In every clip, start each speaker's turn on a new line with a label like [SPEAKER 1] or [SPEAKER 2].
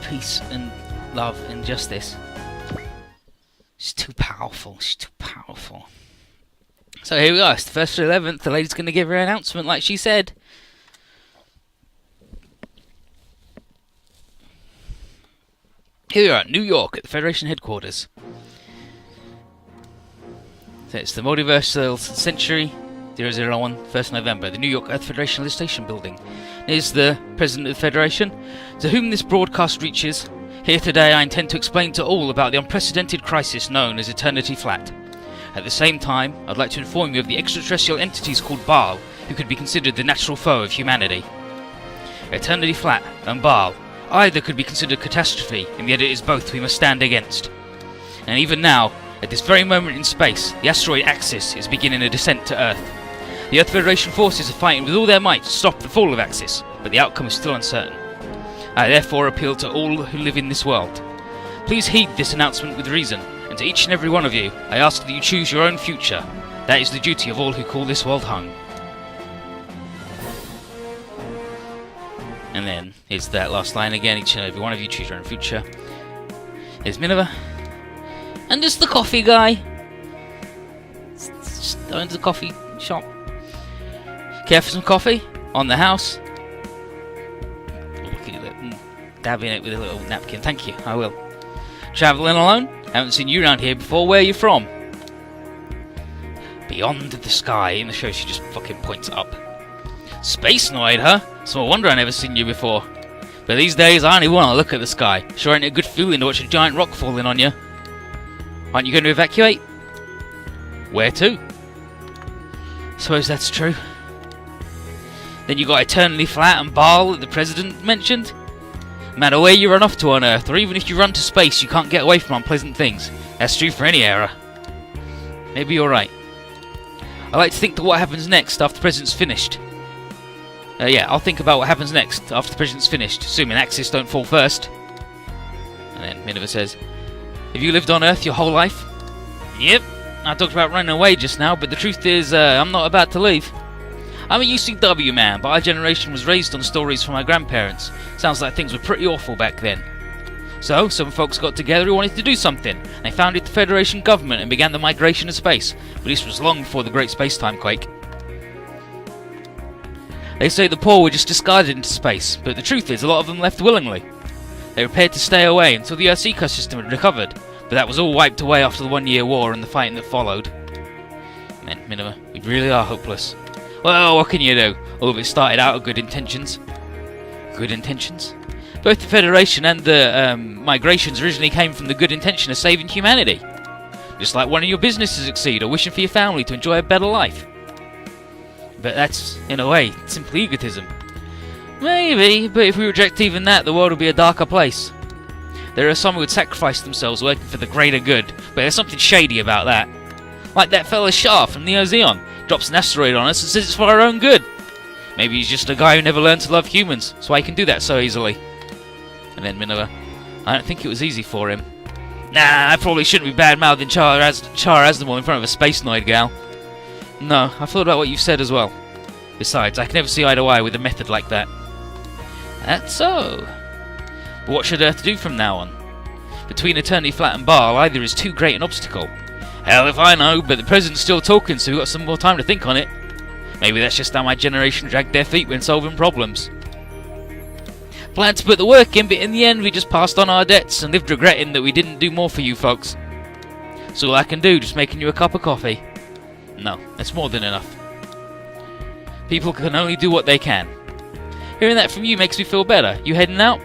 [SPEAKER 1] peace and love and justice. She's too powerful. She's too powerful. So here we are. It's the 1st to 11th. The lady's going to give her announcement like she said. Here we are at New York at the Federation headquarters. So it's the Multiversal Century 001, 1st November, the New York Earth Federation Legislation Building. Here's the President of the Federation, to whom this broadcast reaches. Here today I intend to explain to all about the unprecedented crisis known as Eternity Flat. At the same time, I'd like to inform you of the extraterrestrial entities called Baal, who could be considered the natural foe of humanity. Eternity Flat and Baal, either could be considered catastrophe, and yet it is both we must stand against. And even now, at this very moment in space, the asteroid Axis is beginning a descent to Earth. The Earth Federation forces are fighting with all their might to stop the fall of Axis, but the outcome is still uncertain. I therefore appeal to all who live in this world. Please heed this announcement with reason, and to each and every one of you, I ask that you choose your own future. That is the duty of all who call this world home. And then, here's that last line again, each and every one of you choose your own future. Here's Minerva. And just the coffee guy. Just owns the coffee shop. Care for some coffee? On the house? Dabbing it with a little napkin. Thank you, I will. Travelling alone? Haven't seen you around here before. Where are you from? Beyond the sky. In the show she just fucking points up. Space Noid, huh? Small wonder I never seen you before. But these days I only want to look at the sky. Sure ain't a good feeling to watch a giant rock falling on you. Aren't you going to evacuate? Where to? Suppose that's true. Then you got Eternally Flat and Baal that the President mentioned. No matter where you run off to on Earth, or even if you run to space, you can't get away from unpleasant things. That's true for any era. Maybe you're right. I like to think that what happens next after the President's finished. I'll think about what happens next after the President's finished, assuming Axis don't fall first. And then Minerva says, have you lived on Earth your whole life? Yep. I talked about running away just now, but the truth is, I'm not about to leave. I'm a UCW man, but our generation was raised on stories from our grandparents. Sounds like things were pretty awful back then. So, some folks got together who wanted to do something. They founded the Federation government and began the migration of space, but this was long before the Great Space-Time Quake. They say the poor were just discarded into space, but the truth is a lot of them left willingly. They were prepared to stay away until the Earth's ecosystem had recovered, but that was all wiped away after the 1 Year War and the fighting that followed. And then, Minerva, we really are hopeless. Well, what can you do? All of it started out with good intentions. Good intentions? Both the Federation and the migrations originally came from the good intention of saving humanity. Just like wanting your business to succeed or wishing for your family to enjoy a better life. But that's, in a way, simply egotism. Maybe, but if we reject even that, the world will be a darker place. There are some who would sacrifice themselves working for the greater good, but there's something shady about that. Like that fella Shah from Neo Zeon. Drops an asteroid on us and says it's for our own good. Maybe he's just a guy who never learned to love humans, that's why he can do that so easily. And then Minerva, I don't think it was easy for him. Nah, I probably shouldn't be bad-mouthing Char Aznavour in front of a Space Noid gal. No, I've thought about what you've said as well. Besides, I can never see eye to eye with a method like that. That's so. But what should Earth do from now on? Between Eternity Flat and Baal, either is too great an obstacle. Hell if I know, but the President's still talking, so we've got some more time to think on it. Maybe that's just how my generation dragged their feet when solving problems. Planned to put the work in, but in the end we just passed on our debts and lived regretting that we didn't do more for you folks. So all I can do, just making you a cup of coffee. No, that's more than enough. People can only do what they can. Hearing that from you makes me feel better. You heading out?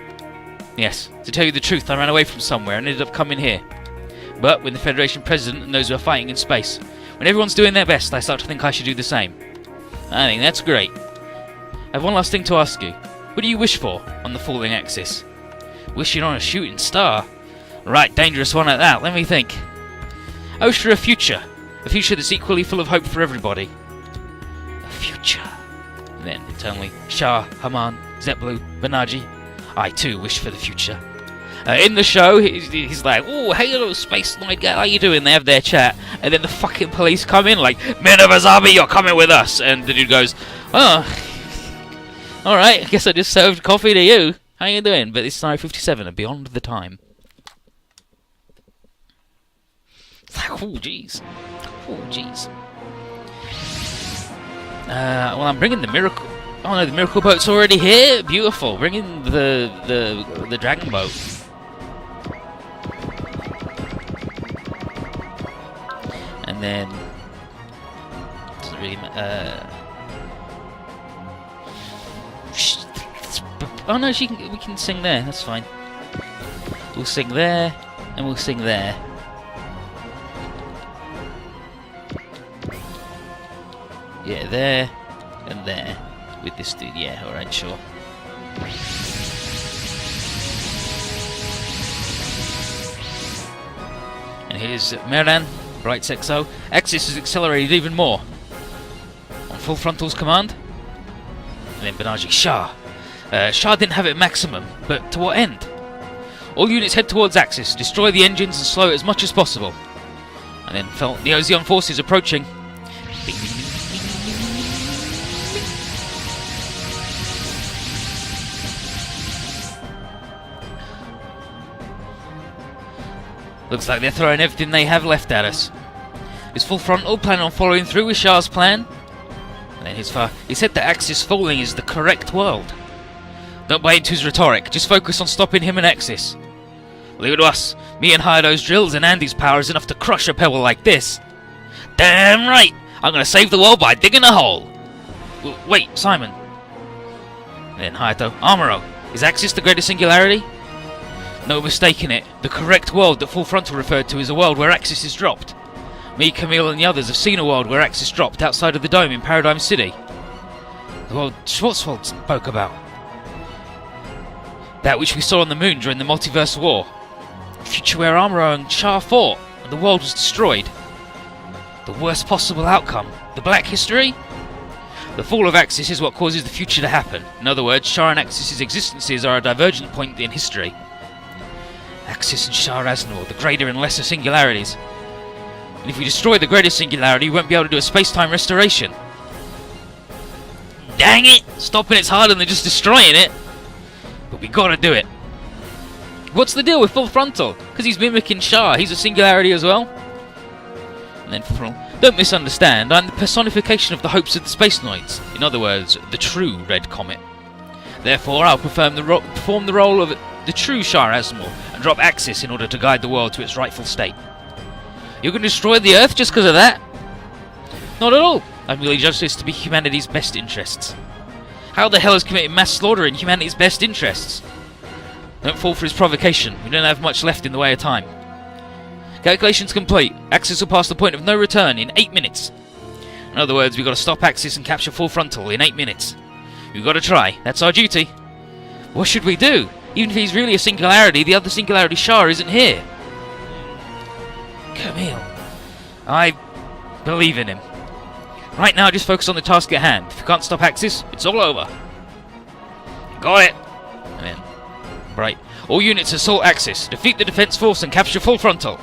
[SPEAKER 1] Yes, to tell you the truth, I ran away from somewhere and ended up coming here. But when the Federation President and those who are fighting in space, when everyone's doing their best, I start to think I should do the same. I think that's great. I have one last thing to ask you. What do you wish for on the falling Axis? Wishing on a shooting star? Right, dangerous one at that, let me think. I wish for a future that's equally full of hope for everybody. A future. And then, internally, Shah, Haman, Zetblue, Banaji. I too wish for the future. In the show, he's like, oh, hey little Space Noid guy, how you doing? They have their chat, and then the fucking police come in like, Minerva's army, you're coming with us! And the dude goes, oh, alright, I guess I just served coffee to you. How you doing? But this is Scenario 57 and Beyond the Time. It's like, oh jeez. Oh jeez. Well, I'm bringing the miracle... Oh no, the miracle boat's already here? Beautiful. Bringing the dragon boat. And then... Doesn't really matter... Oh no, we can sing there, that's fine. We'll sing there, and we'll sing there. Yeah, there, and there. With this dude, yeah, alright, sure. And here's Merdan, Bright Sexo. Axis is accelerated even more. On full frontal's command. And then Banaji Shah. Shah didn't have it at maximum, but to what end? All units head towards Axis, destroy the engines and slow it as much as possible. And then felt the Ozeon forces approaching. Bing, bing, bing, bing, bing. Looks like they're throwing everything they have left at us. Is full frontal planning on following through with Shah's plan? And then he said that Axis falling is the correct world. Don't buy into his rhetoric, just focus on stopping him and Axis. Leave it to us. Me and Hayado's drills and Andy's power is enough to crush a pebble like this. Damn right! I'm gonna save the world by digging a hole! Wait, Simon. And then Hayato, Amuro, is Axis the greatest singularity? No mistake in it. The correct world that Full Frontal referred to is a world where Axis is dropped. Me, Camille and the others have seen a world where Axis dropped outside of the dome in Paradigm City. The world Schwarzwald spoke about. That which we saw on the moon during the Multiverse War. A future where Amuro and Shah fought, and the world was destroyed. The worst possible outcome. The Black History? The fall of Axis is what causes the future to happen. In other words, Shah and Axis' existences are a divergent point in history. Axis and Shah Aznavour, the greater and lesser singularities. And if we destroy the greatest singularity, we won't be able to do a space-time restoration. Dang it! Stopping it's harder than just destroying it. But we gotta do it. What's the deal with Full Frontal? Because he's mimicking Shah, he's a singularity as well? And then Full Frontal, don't misunderstand, I'm the personification of the hopes of the Spacenoids. In other words, the true Red Comet. Therefore, I'll perform the role of the true Shah Aznavour and drop Axis in order to guide the world to its rightful state. You're going to destroy the Earth just because of that? Not at all. I merely judge this to be humanity's best interests. How the hell is committing mass slaughter in humanity's best interests? Don't fall for his provocation. We don't have much left in the way of time. Calculations complete. Axis will pass the point of no return in 8 minutes. In other words, we've got to stop Axis and capture Full Frontal in 8 minutes. We've got to try. That's our duty. What should we do? Even if he's really a singularity, the other singularity Shah isn't here. Camille. I believe in him. Right now, just focus on the task at hand. If you can't stop Axis, it's all over. Got it. And then, right. All units assault Axis. Defeat the defense force and capture Full Frontal.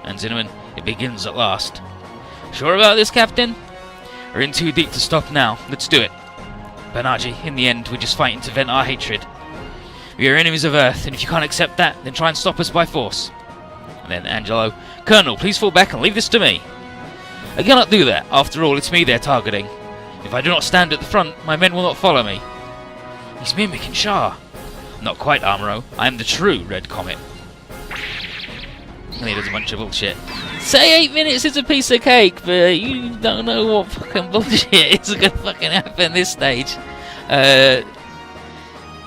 [SPEAKER 1] And Zinneman, it begins at last. Sure about this, Captain? We're in too deep to stop now. Let's do it. Banaji, in the end, we're just fighting to vent our hatred. We are enemies of Earth, and if you can't accept that, then try and stop us by force. And then Angelo, Colonel, please fall back and leave this to me. I cannot do that. After all, it's me they're targeting. If I do not stand at the front, my men will not follow me. He's mimicking Shah. Not quite, Amuro. I am the true Red Comet. And he does a bunch of bullshit. Say 8 minutes is a piece of cake, but you don't know what fucking bullshit is gonna fucking happen this stage.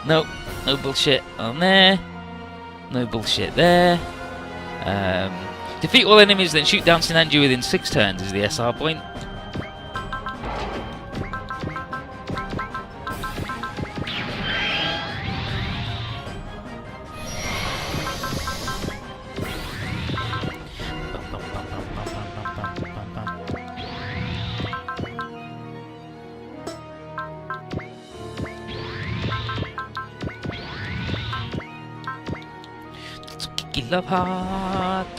[SPEAKER 1] Nope. No bullshit on there. No bullshit there. Defeat all enemies, then shoot down Sinanju within 6 turns is the SR point. Love heart.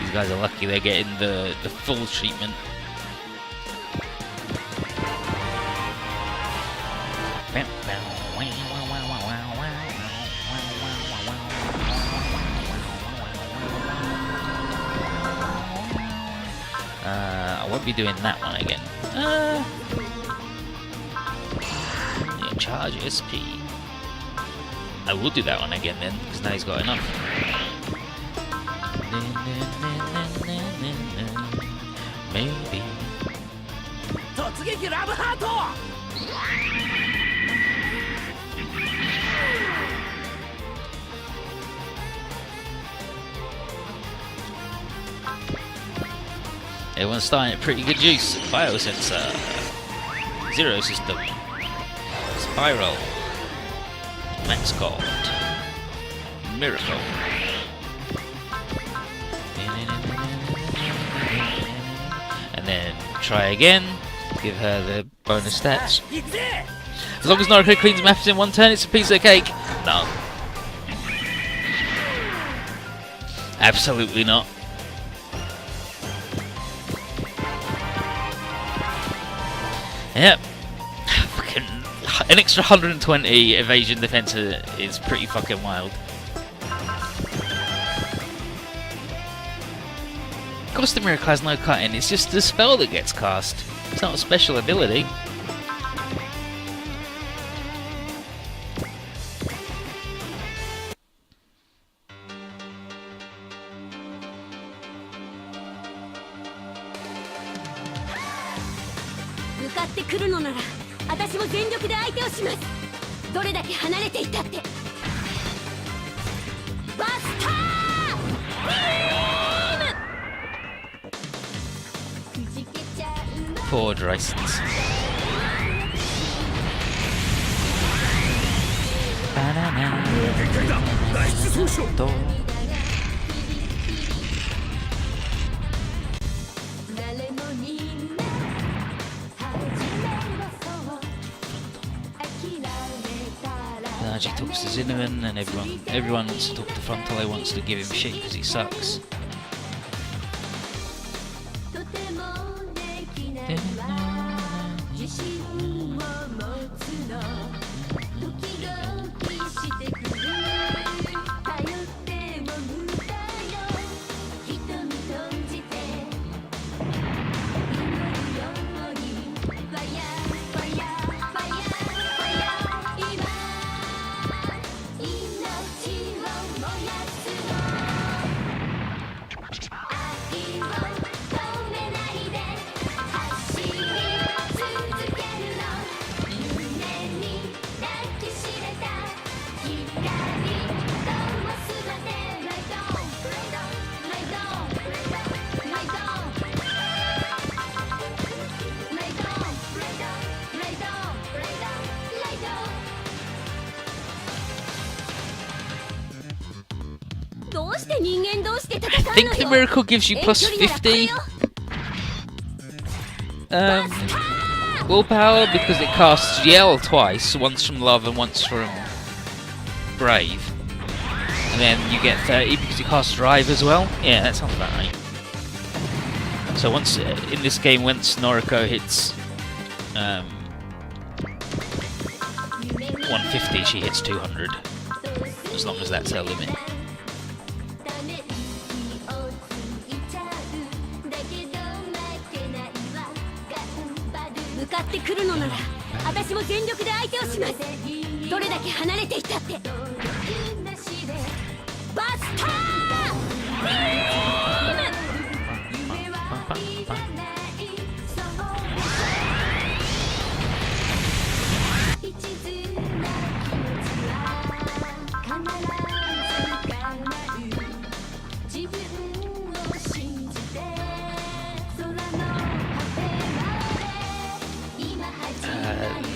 [SPEAKER 1] These guys are lucky they're getting the full treatment. I won't be doing that one again. Yeah, charge SP. I will do that one again then, because now he's got enough. Maybe. Everyone's starting at pretty good juice. Biosensor. Zero System. Spiral. Max Card. Miracle. And then try again. Give her the bonus stats. As long as Noriko cleans maps in one turn, it's a piece of cake. No. Absolutely not. Yep. Fucking an extra 120 evasion defense is pretty fucking wild. Of course the Miracle has no cutting, it's just the spell that gets cast. It's not a special ability. Poor Drysons. She talks to Zinneman, and everyone wants to talk to Frontale, wants to give him shit because he sucks. I think the Miracle gives you plus 50 willpower because it casts Yell twice, once from Love and once from Brave. And then you get 30 because it casts Drive as well. Yeah, that sounds about right. So once in this game, once Noriko hits 150, she hits 200. As long as that's her limit.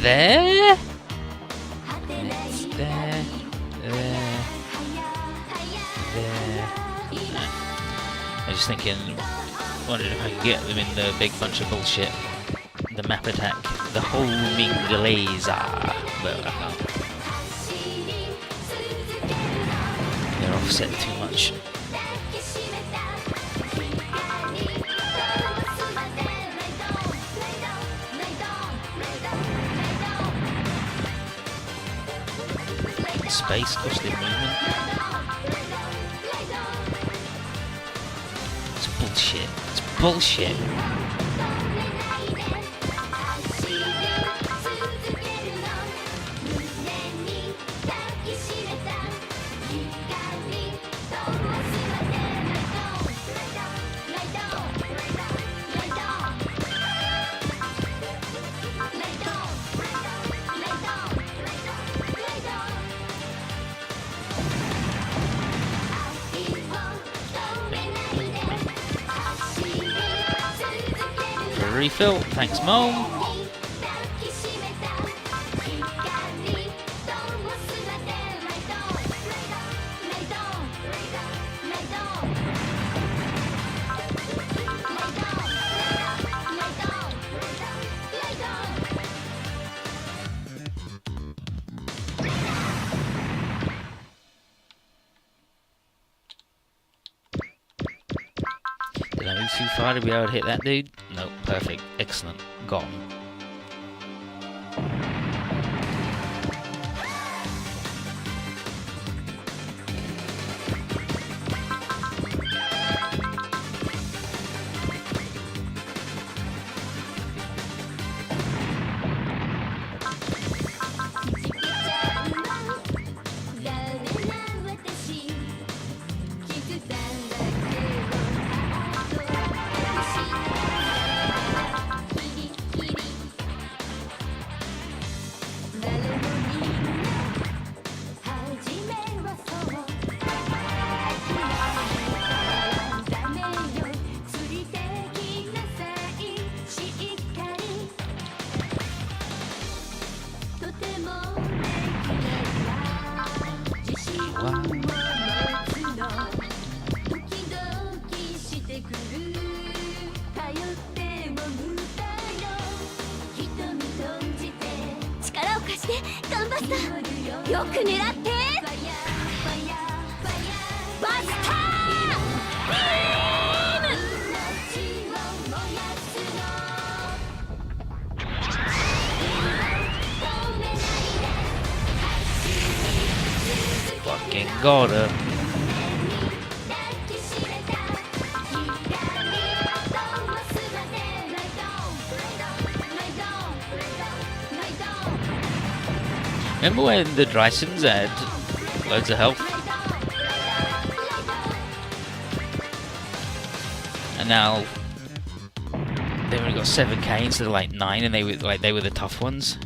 [SPEAKER 1] There? It's there. I was just thinking, wondering if I could get them in the big bunch of bullshit. The map attack, the homing laser. But I can't. They're offset too much. space, costing movement. It's bullshit. It's bullshit. Refill, thanks Mom. Did I move too far to be able to hit that dude? No, perfect. Excellent. Gone. Fucking got her. Remember when the Drysons had loads of health? And now they've only got 7k instead of like 9, and they were the tough ones.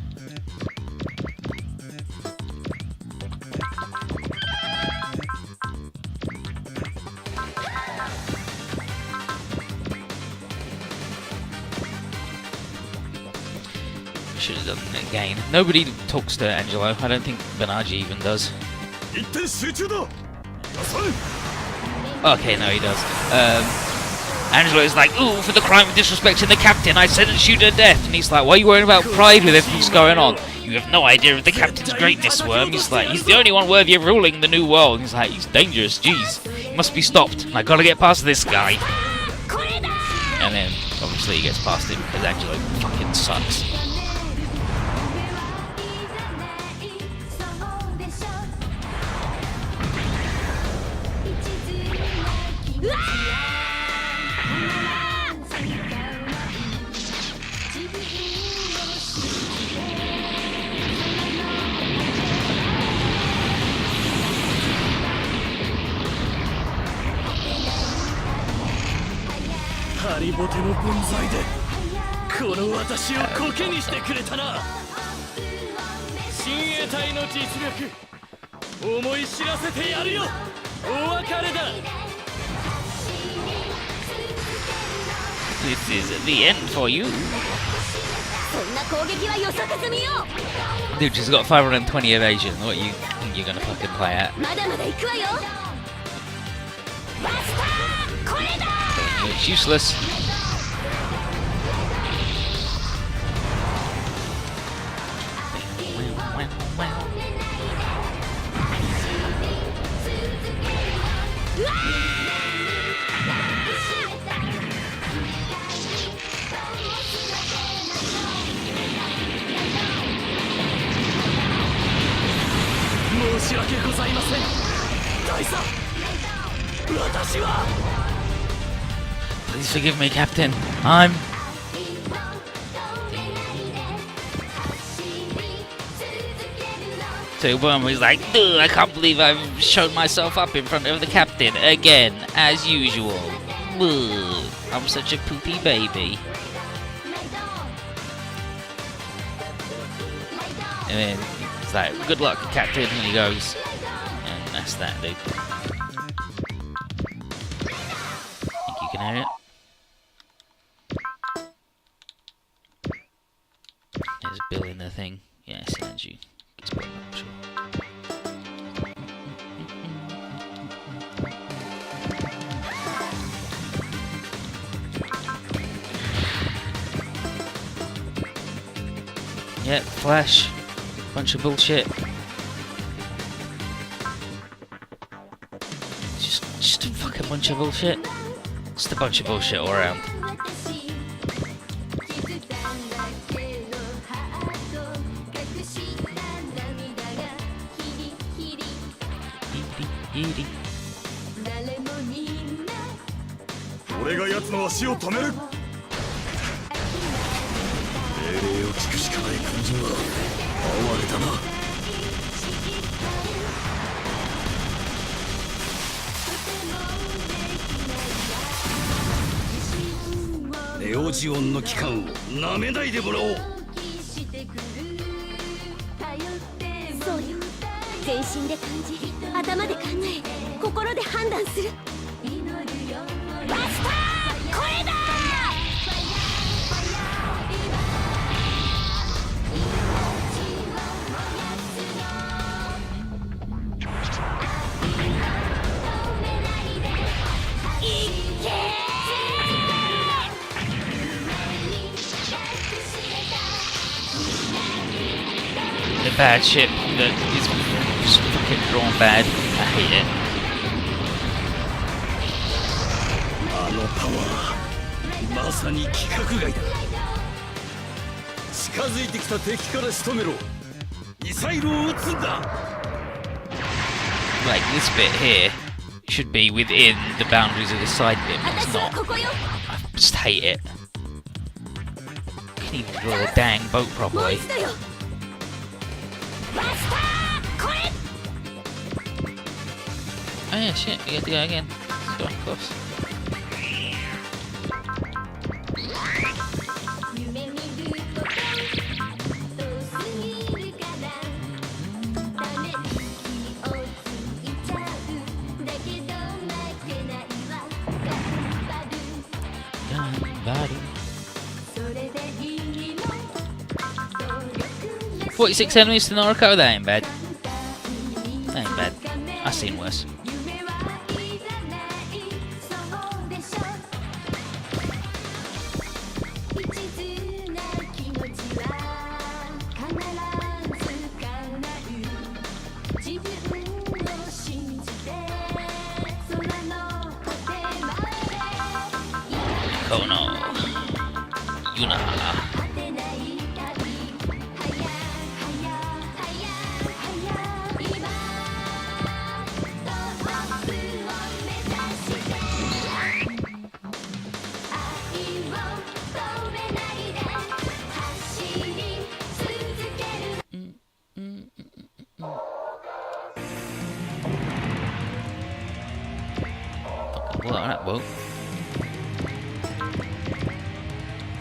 [SPEAKER 1] Should have done it again. Nobody talks to Angelo. I don't think Benaji even does. Okay, no, he does. Angelo is like, ooh, for the crime of disrespecting the captain, I sentence you to death. And he's like, why are you worrying about pride with everything that's going on? You have no idea of the captain's greatness, Worm. He's like, he's the only one worthy of ruling the new world. He's like, he's dangerous, jeez. He must be stopped. I gotta get past this guy. And then, obviously, he gets past him because Angelo fucking sucks. This is the end for you. Dude, she's got 520 evasion. What you think you're gonna fucking play at? It's useless.
[SPEAKER 2] し訳ございません。大佐、私は。
[SPEAKER 1] Please forgive me, Captain. I'm... So one was like, "Dude, I can't believe I've shown myself up in front of the captain again, as usual. Ugh, I'm such a poopy baby." And then it's like, "Good luck, Captain," and he goes, and that's that, dude. Think you can hear it? There's Bill in the thing. Yes, and you. It's Bill, I'm sure. Yep, Flash. Bunch of bullshit. Just a fucking bunch of bullshit. Just a bunch of bullshit all around. Edie.
[SPEAKER 2] 俺が奴の足を止める。命令を聞くしかない軍人は哀れだな。ネオジオンの機関を舐めないでもらおう。
[SPEAKER 3] そうよ。全身で感じ、頭で考え、心で判断する。マスター、これだ
[SPEAKER 1] The bad ship that is just fucking drawn bad. I hate it.
[SPEAKER 2] あのパワー、まさに規格外だ。近づいてきた敵から仕留めろ。ミサイルを撃つんだ。
[SPEAKER 1] Like this bit here should be within the boundaries of the side bit, but it's not. I just hate it. Can't even draw the dang boat properly. Oh yeah, shit, we have to go again. So close. Body. 46 enemies to Noriko, that ain't bad. That ain't bad. I've seen worse. Kono Yuna. Blow that boat.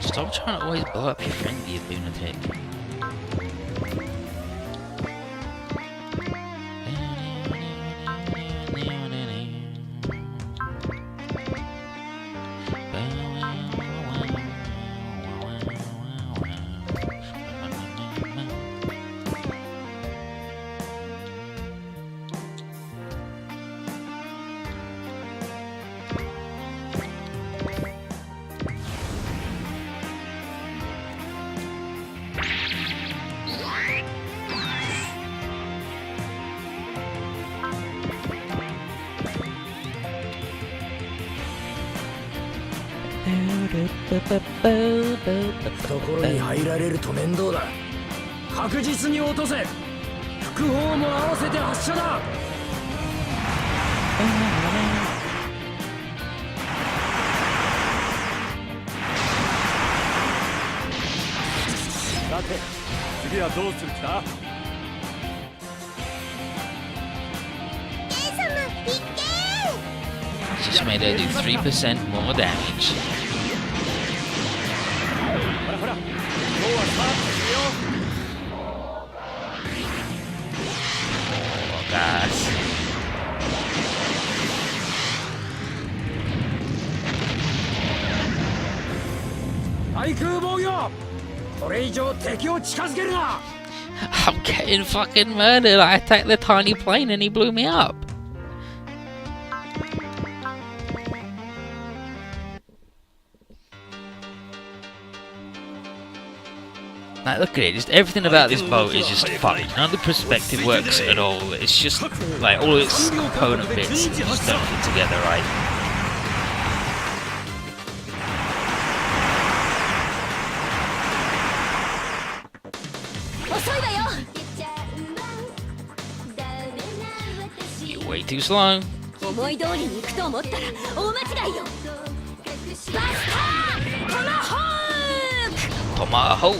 [SPEAKER 1] Stop trying to always blow up your friend, you lunatic.
[SPEAKER 2] 副砲も合わせて発射だ。さて次はどうする気だ。
[SPEAKER 1] Just made her do 3% more damage.
[SPEAKER 2] ほらほら、今日はスタートするよ。
[SPEAKER 1] Oh, gosh.
[SPEAKER 2] 対空防御。これ以上敵を近づけるな。
[SPEAKER 1] I'm getting fucking murdered. I attacked the tiny plane and he blew me up. Like, look at it, just everything about this boat is just fucked. None of the perspective works at all. It's just, like, all its component bits just don't fit together right. You're way too slow.
[SPEAKER 3] 思い通りに行くと思ったら大間違いよ。バスタートマホーク。
[SPEAKER 1] Tomahawk.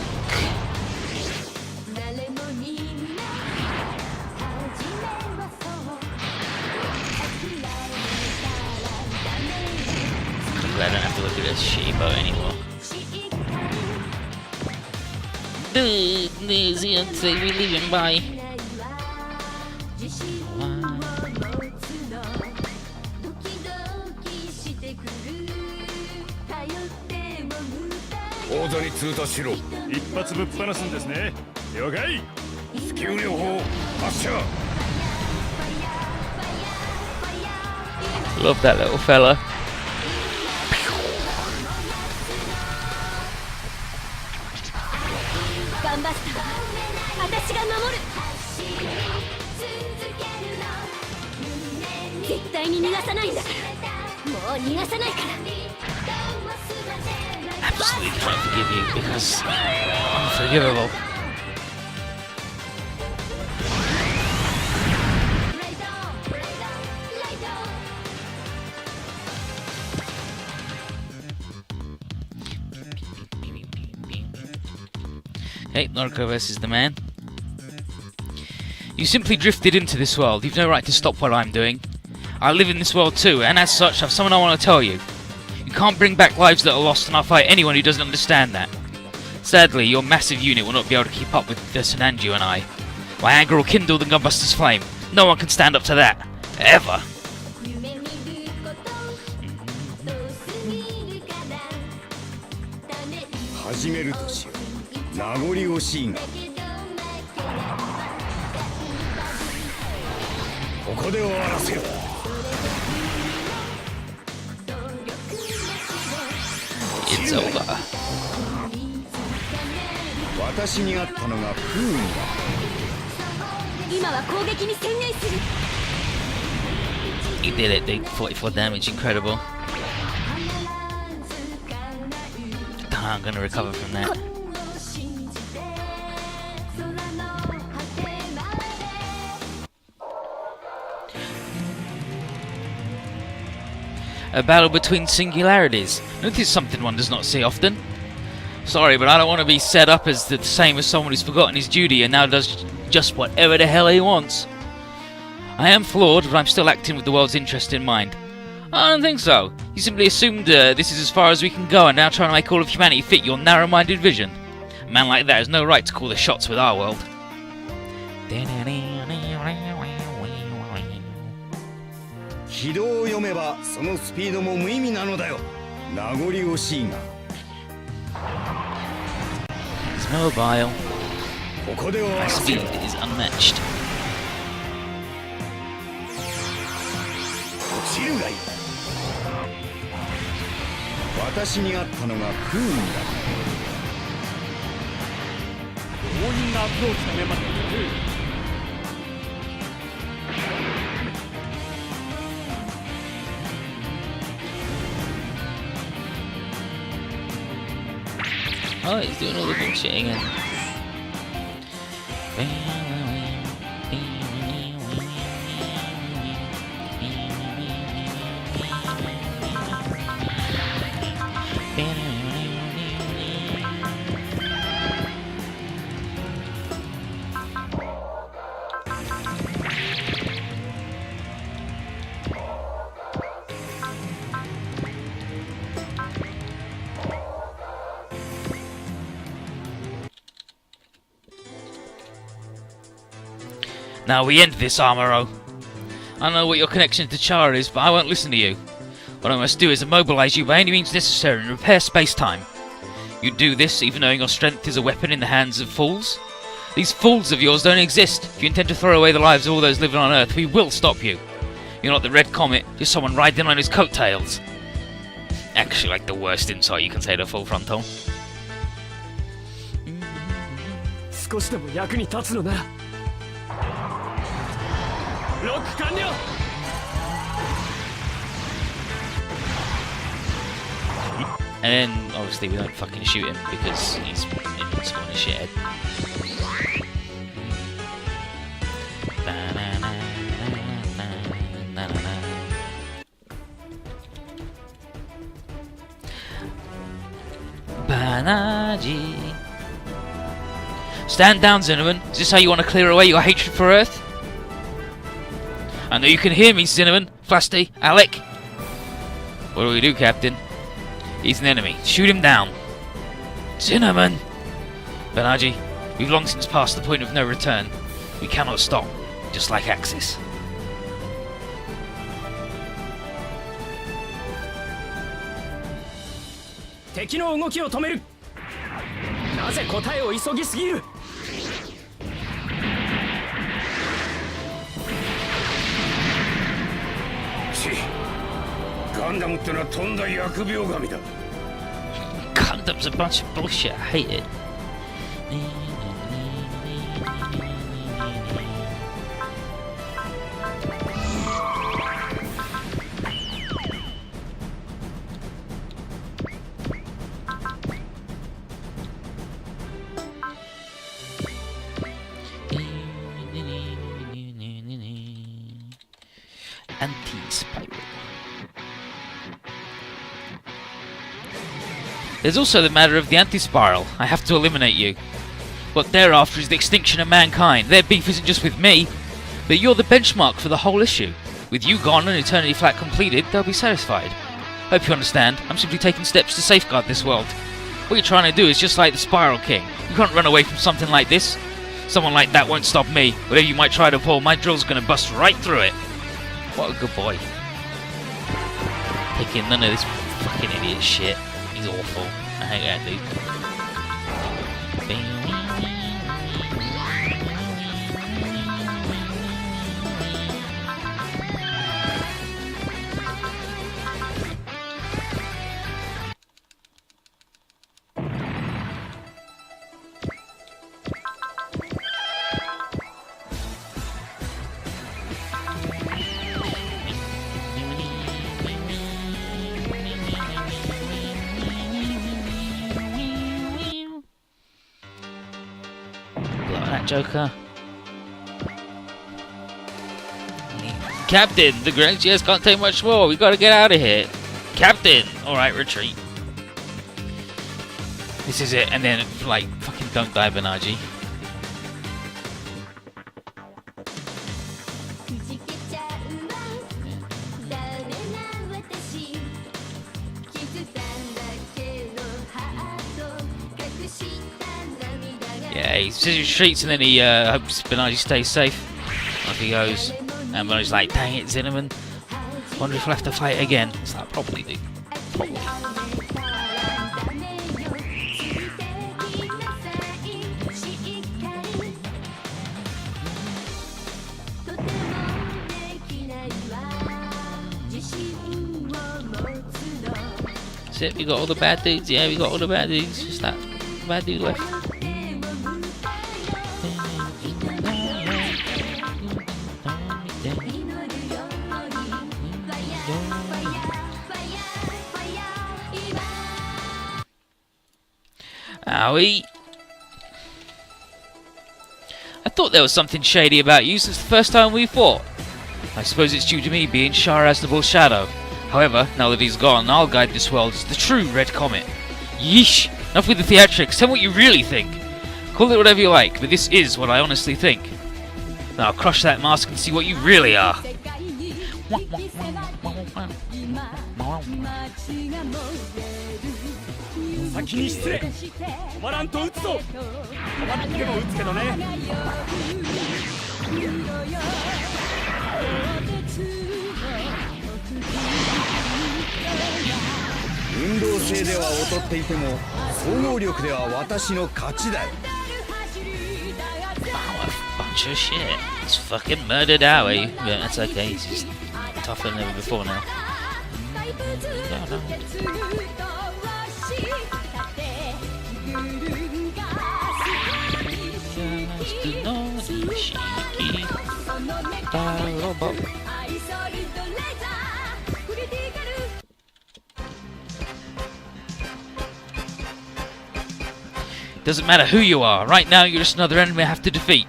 [SPEAKER 1] I'm glad I don't have to look at this shitty boat anymore. Dude, we're leaving, bye.
[SPEAKER 2] 王座に通達しろ。一発ぶっ放すんですね。了解。スキュー両方発射。
[SPEAKER 1] Love that little fella.
[SPEAKER 3] 頑張ったわ。私が守る。絶対に逃がさないんだから。もう逃がさないから。
[SPEAKER 1] Absolutely can't forgive you because unforgivable. Okay, Noriko versus the man. You simply drifted into this world. You've no right to stop what I'm doing. I live in this world too, and as such, I've something I want to tell you. You can't bring back lives that are lost, and I'll fight anyone who doesn't understand that. Sadly, your massive unit will not be able to keep up with the Sananju and I. My anger will kindle the Gunbuster's flame. No one can stand up to that. Ever.
[SPEAKER 2] 始めるとしよう。名残惜しいが。ここで終わらせよ。
[SPEAKER 1] It's over.
[SPEAKER 2] 私にあったのが不運だ。
[SPEAKER 3] 今は攻撃に専念する。
[SPEAKER 1] He did it, big 44 damage, incredible. I'm gonna recover from that. A battle between singularities. Notice something one does not see often. Sorry, but I don't want to be set up as the same as someone who's forgotten his duty and now does just whatever the hell he wants. I am flawed, but I'm still acting with the world's interest in mind. I don't think so. You simply assumed this is as far as we can go and now trying to make all of humanity fit your narrow-minded vision. A man like that has no right to call the shots with our world.
[SPEAKER 2] 軌道を読めばそのスピードも無意味なのだよ。名残惜しいが。
[SPEAKER 1] It's mobile.
[SPEAKER 2] ここで終わ
[SPEAKER 1] My
[SPEAKER 2] らせよ。
[SPEAKER 1] speed is unmatched.
[SPEAKER 2] 落ちるがいい。私にあったのが不運だ。強引なアプローチだね、また。
[SPEAKER 1] Oh, he's doing all the bullshit again. Now we end this, Amuro. I don't know what your connection to Chara is, but I won't listen to you. What I must do is immobilize you by any means necessary and repair space-time. You do this even knowing your strength is a weapon in the hands of fools? These fools of yours don't exist. If you intend to throw away the lives of all those living on Earth, we will stop you. You're not the Red Comet, just someone riding on his coattails. Actually, like the worst insult you can say to Full Frontal.
[SPEAKER 4] 少しでも役に立つのならロック完了
[SPEAKER 1] And then, obviously, we don't fucking shoot him because he's invincible and a shithead. Banaji. Stand down, Zinneman. Is this how you want to clear away your hatred for Earth? I know you can hear me, Zinneman, Flasty, Alec. What do we do, Captain? He's an enemy. Shoot him down. Zinneman! Banaji, we've long since passed the point of no return. We cannot stop, just like Axis.
[SPEAKER 4] 敵の動きを止めるなぜ答えを急ぎすぎる
[SPEAKER 2] ガンダムってのはとんだ疫病神だ
[SPEAKER 1] Gundam's a bunch of bullshit, I hate it. Anti-spiral. There's also the matter of the anti-spiral. I have to eliminate you. What they're after is the extinction of mankind. Their beef isn't just with me, but you're the benchmark for the whole issue. With you gone and Eternity Flat completed, they'll be satisfied. Hope you understand. I'm simply taking steps to safeguard this world. What you're trying to do is just like the Spiral King. You can't run away from something like this. Someone like that won't stop me. Whatever you might try to pull, my drill's gonna bust right through it. What a good boy. Taking none of this fucking idiot shit. He's awful. I hate that dude. Joker. Captain, the Grand GS can't take much more. We gotta get out of here. Captain! Alright, retreat. This is it, and then, like, fucking don't die, Banaji. Yeah, he says he retreats and then he hopes Banaji stays safe. Off he goes. And Banaji's like, dang it, Zinneman. Wonder if we'll have to fight again. It's like, probably, dude. Probably. That's it, we got all the bad dudes. Yeah, we got all the bad dudes. Just that bad dude left. Owie. I thought there was something shady about you since the first time we fought. I suppose it's due to me being Shah Aznavour's shadow. However, now that he's gone, I'll guide this world as the true Red Comet. Yeesh! Enough with the theatrics, tell me what you really think. Call it whatever you like, but this is what I honestly think. Now crush that mask and see what you really are.
[SPEAKER 4] 先に失礼止まらんと撃つぞ止まっても撃つけどね
[SPEAKER 5] 運動性では劣っていても総合力では私の勝ちだよ。
[SPEAKER 1] Oh, a bunch of shit. It's fucking murdered Howie, but that's okay, he's just tougher than ever before now. Doesn't matter who you are, right now you're just another enemy I have to defeat.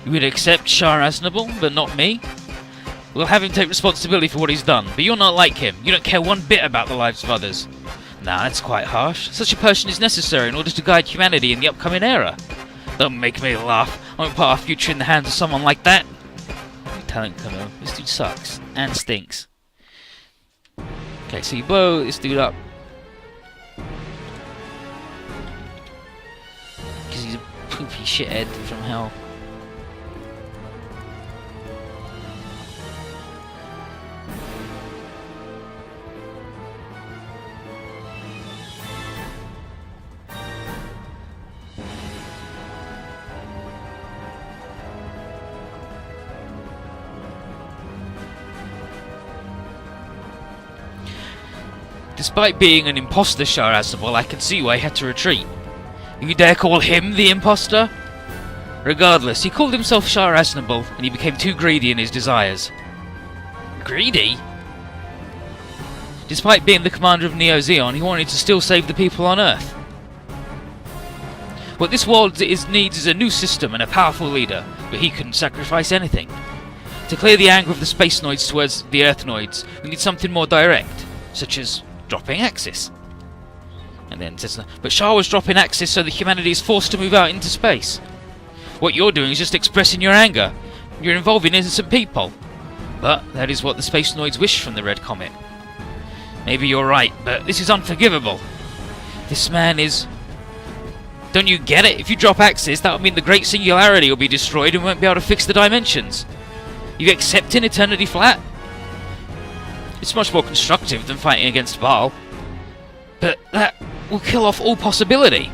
[SPEAKER 1] You would accept Shah Aznable, but not me? We'll have him take responsibility for what he's done, but you're not like him. You don't care one bit about the lives of others. Nah, that's quite harsh. Such a person is necessary in order to guide humanity in the upcoming era. Don't make me laugh. I won't put our future in the hands of someone like that. Talent Kano. This dude sucks. And stinks. Okay, so you blow this dude up. Because he's a poopy shithead from hell. Despite being an imposter, Shah Aznable, I can see why he had to retreat. You dare call him the imposter? Regardless, he called himself Shah Aznable, and he became too greedy in his desires. Greedy? Despite being the commander of Neo Zeon, he wanted to still save the people on Earth. What this world needs is a new system and a powerful leader, but he couldn't sacrifice anything. To clear the anger of the Space Noids towards the Earth Noids, we need something more direct, such as dropping Axis. And then says, but Shah was dropping Axis so that humanity is forced to move out into space. What you're doing is just expressing your anger. You're involving innocent people. But that is what the Space Noids wish from the Red Comet. Maybe you're right, but this is unforgivable. This man is... Don't you get it? If you drop Axis, that would mean the Great Singularity will be destroyed and we won't be able to fix the dimensions. You accepting Eternity Flat? It's much more constructive than fighting against Baal. But that will kill off all possibility.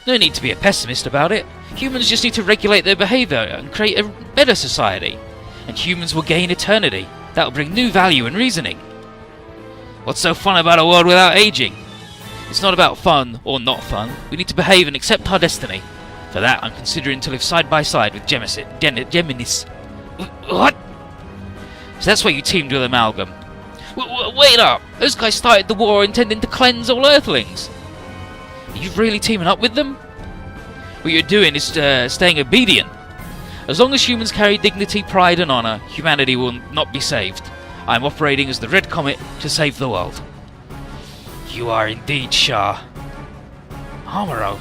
[SPEAKER 1] No need to be a pessimist about it. Humans just need to regulate their behaviour and create a better society. And humans will gain eternity. That will bring new value and reasoning. What's so fun about a world without aging? It's not about fun or not fun. We need to behave and accept our destiny. For that, I'm considering to live side by side with Geminis. What? So that's why you teamed with Amalgam. Wait up! Those guys started the war intending to cleanse all Earthlings. Are you really teaming up with them? What you're doing is staying obedient. As long as humans carry dignity, pride and honour, humanity will not be saved. I am operating as the Red Comet to save the world. You are indeed Shah. Amuro.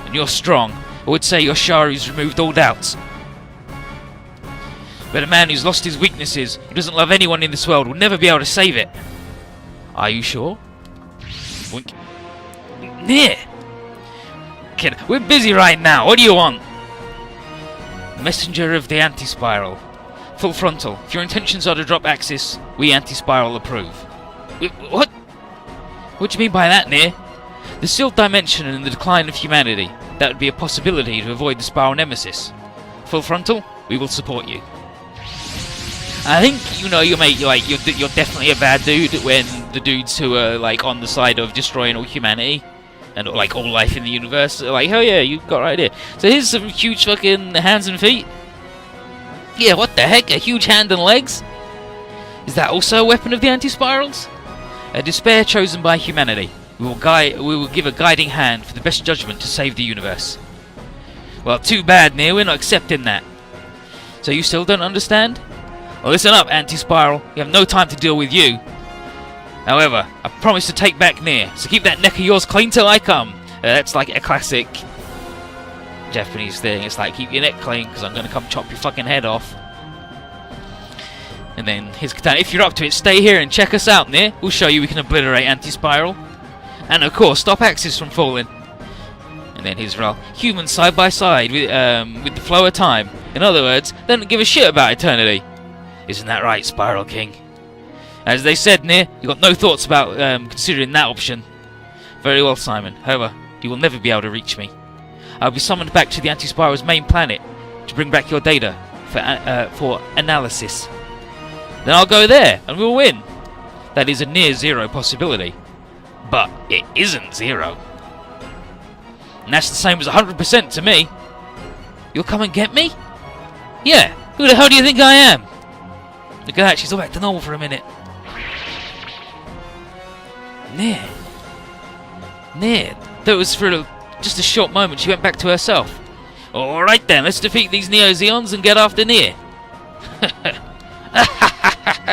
[SPEAKER 1] And you're strong. I would say you're Shah who's removed all doubts. But a man who's lost his weaknesses, who doesn't love anyone in this world, will never be able to save it. Are you sure? Wink. Yeah. Kid, we're busy right now. What do you want? Messenger of the Anti-Spiral. Full frontal. If your intentions are to drop Axis, we Anti-Spiral approve. What? What do you mean by that, Nier? The sealed dimension and the decline of humanity. That would be a possibility to avoid the Spiral Nemesis. Full frontal, we will support you. I think, you know, you're definitely a bad dude when the dudes who are, like, on the side of destroying all humanity and, like, all life in the universe are like, hell yeah, you got right here. So here's some huge fucking hands and feet. Yeah, what the heck? A huge hand and legs? Is that also a weapon of the Anti-Spirals? A despair chosen by humanity. We will give a guiding hand for the best judgment to save the universe. Well, too bad, Nier, we're not accepting that. So you still don't understand? Well, listen up, Anti-Spiral. We have no time to deal with you. However, I promise to take back Nier, so keep that neck of yours clean till I come. That's like a classic Japanese thing. It's like, keep your neck clean, because I'm going to come chop your fucking head off. And then his katana. If you're up to it, stay here and check us out, Nier. We'll show you we can obliterate Anti-Spiral. And of course, stop Axis from falling. And then his role. Humans side by side with the flow of time. In other words, they don't give a shit about eternity. Isn't that right, Spiral King? As they said, Nier, you got no thoughts about considering that option. Very well, Simon. However, you will never be able to reach me. I'll be summoned back to the Anti-Spiral's main planet to bring back your data for analysis. Then I'll go there, and we'll win. That is a near zero possibility. But it isn't zero. And that's the same as 100% to me. You'll come and get me? Yeah, who the hell do you think I am? Look at that, she's all back to normal for a minute. Near. That was for just a short moment. She went back to herself. Alright then, let's defeat these Neo-Zeons and get after Near.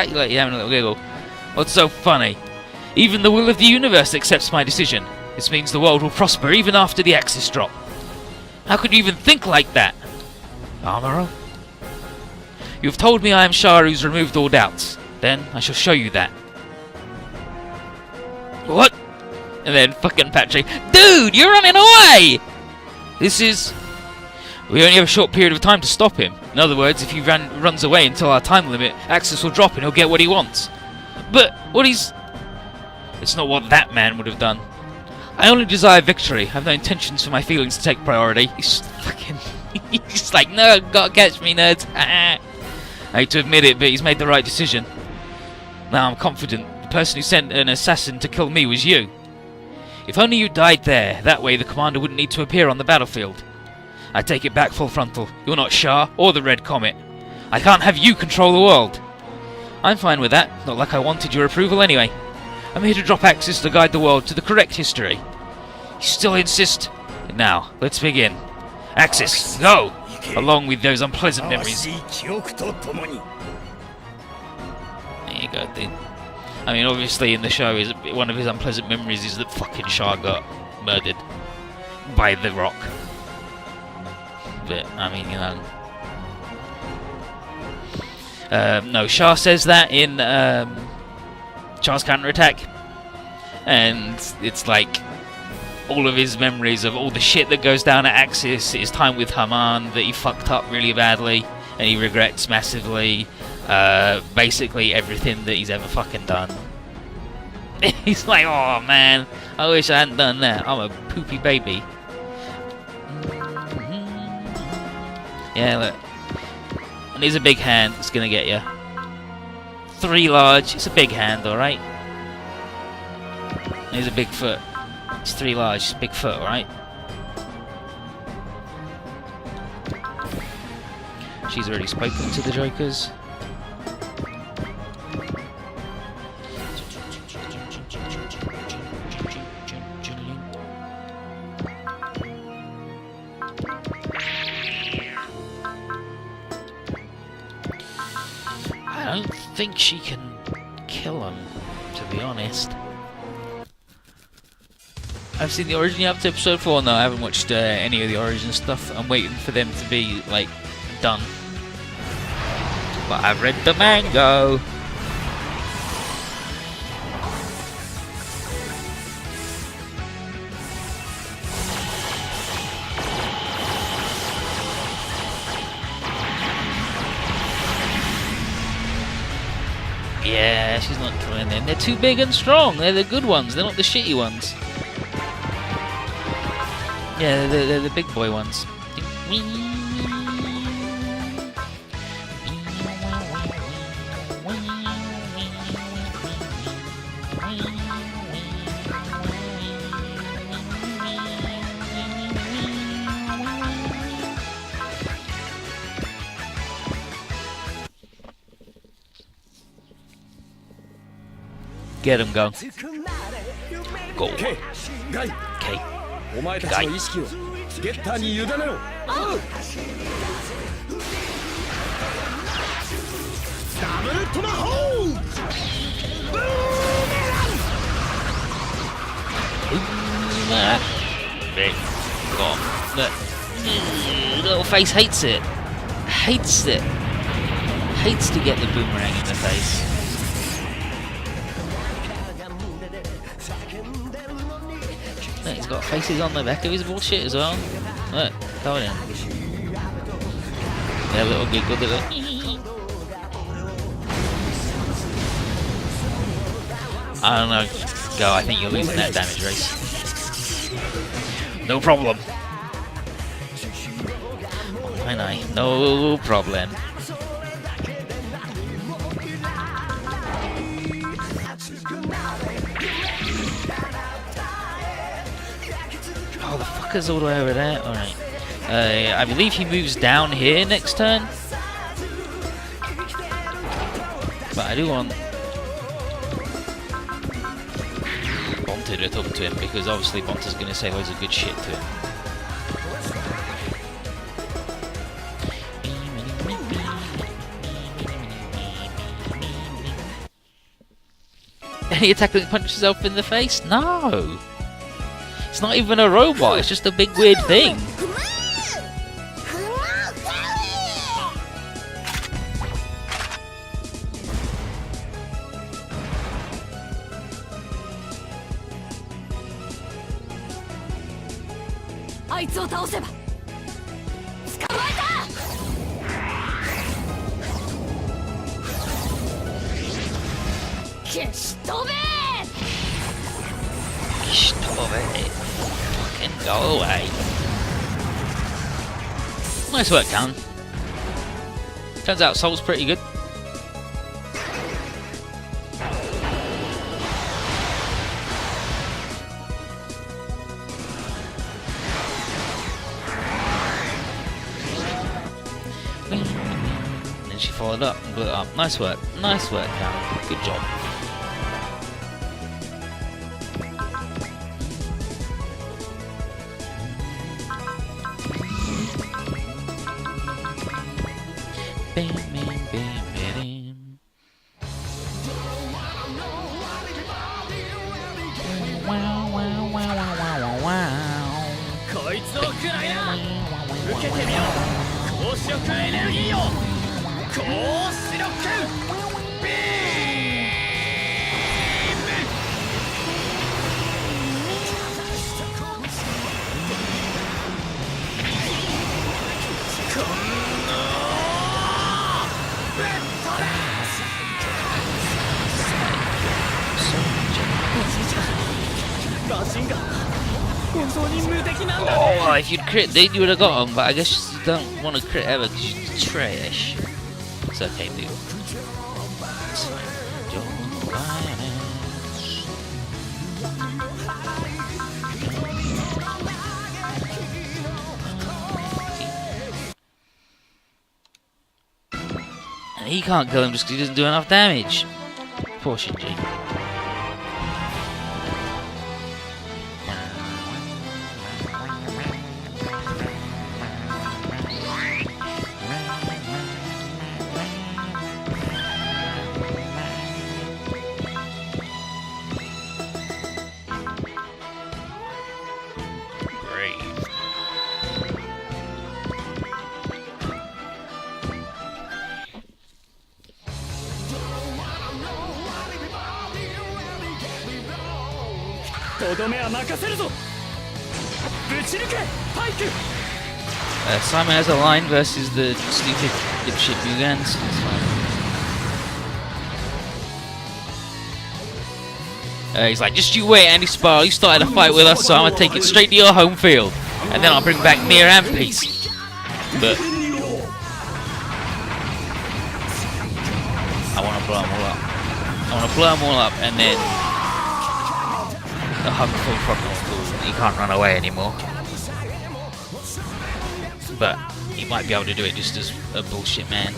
[SPEAKER 1] You're having a little giggle. What's so funny? Even the will of the universe accepts my decision. This means the world will prosper even after the Axis drop. How could you even think like that? Amuro? You have told me I am Shah who's removed all doubts. Then I shall show you that. What? And then fucking Patrick, dude, you're running away! We only have a short period of time to stop him. In other words, if he runs away until our time limit, Axis will drop and he'll get what he wants. But it's not what that man would have done. I only desire victory. I have no intentions for my feelings to take priority. He's like, no, gotta catch me, nerds. I hate to admit it, but he's made the right decision. Now I'm confident the person who sent an assassin to kill me was you. If only you died there, that way the commander wouldn't need to appear on the battlefield. I take it back, Full Frontal. You're not Shah or the Red Comet. I can't have you control the world. I'm fine with that, not like I wanted your approval anyway. I'm here to drop Axis to guide the world to the correct history. You still insist? Now, let's begin. Axis, go! Along with those unpleasant memories. There you go, dude. I mean, obviously in the show, one of his unpleasant memories is that fucking Shah got murdered by The Rock. But, I mean, you know... no, Shah says that in Shah's Counterattack. And it's like all of his memories of all the shit that goes down at Axis, his time with Haman that he fucked up really badly and he regrets massively. Basically everything that he's ever fucking done. He's like, oh man, I wish I hadn't done that. I'm a poopy baby. Yeah, look. And here's a big hand. It's gonna get you. 3 large. It's a big hand, alright? Here's a big foot. It's 3 large. It's a big foot, alright? She's already spoken to the Jokers. I don't think she can kill him, to be honest. I've seen the Origin up to episode 4. No, I haven't watched any of the Origin stuff. I'm waiting for them to be, like, done. But I've read the manga. Yeah, she's not trying them. They're too big and strong. They're the good ones. They're not the shitty ones. Yeah, they're the big boy ones. Get him, go. Go. Okay.
[SPEAKER 5] お前たちの意識をゲッターに委ねろ。ダブルトマホーク。
[SPEAKER 1] Big. Go. Look. Little face hates it. Hates it. Hates to get the boomerang in the face. Look, he's got faces on the back of his bullshit as well. Look, hold him. Their little giggle, they go. I don't know. Go, I think you're losing that damage race. No problem. I no problem. Oh, the fucker's all the way over there. Alright. I believe he moves down here next turn. But I do want Bonta to talk to him, because obviously Bonta's going to say loads of good shit to him. Any attack that punches yourself in the face? No! It's not even a robot, it's just a big weird thing. Stop it. Fucking go away. Nice work, Callan. Turns out Soul's pretty good. And then she followed up and blew it up. Nice work, Callan. Good job. Oh, if you'd crit, then you would have got him, but I guess you don't want to crit ever because you're trash. It's okay, dude. It's fine. And he can't kill him just because he doesn't do enough damage. Poor Shinji. Simon has a line versus the stupid dipshit Mugans. He's like, just you wait, Andy Sparrow. You started a fight with us, so I'm gonna take it straight to your home field, and then I'll bring back Mir and Peace. But I want to blow them all up. I want to blow them all up, and then the hug full problem school. He can't run away anymore. But he might be able to do it just as a bullshit man.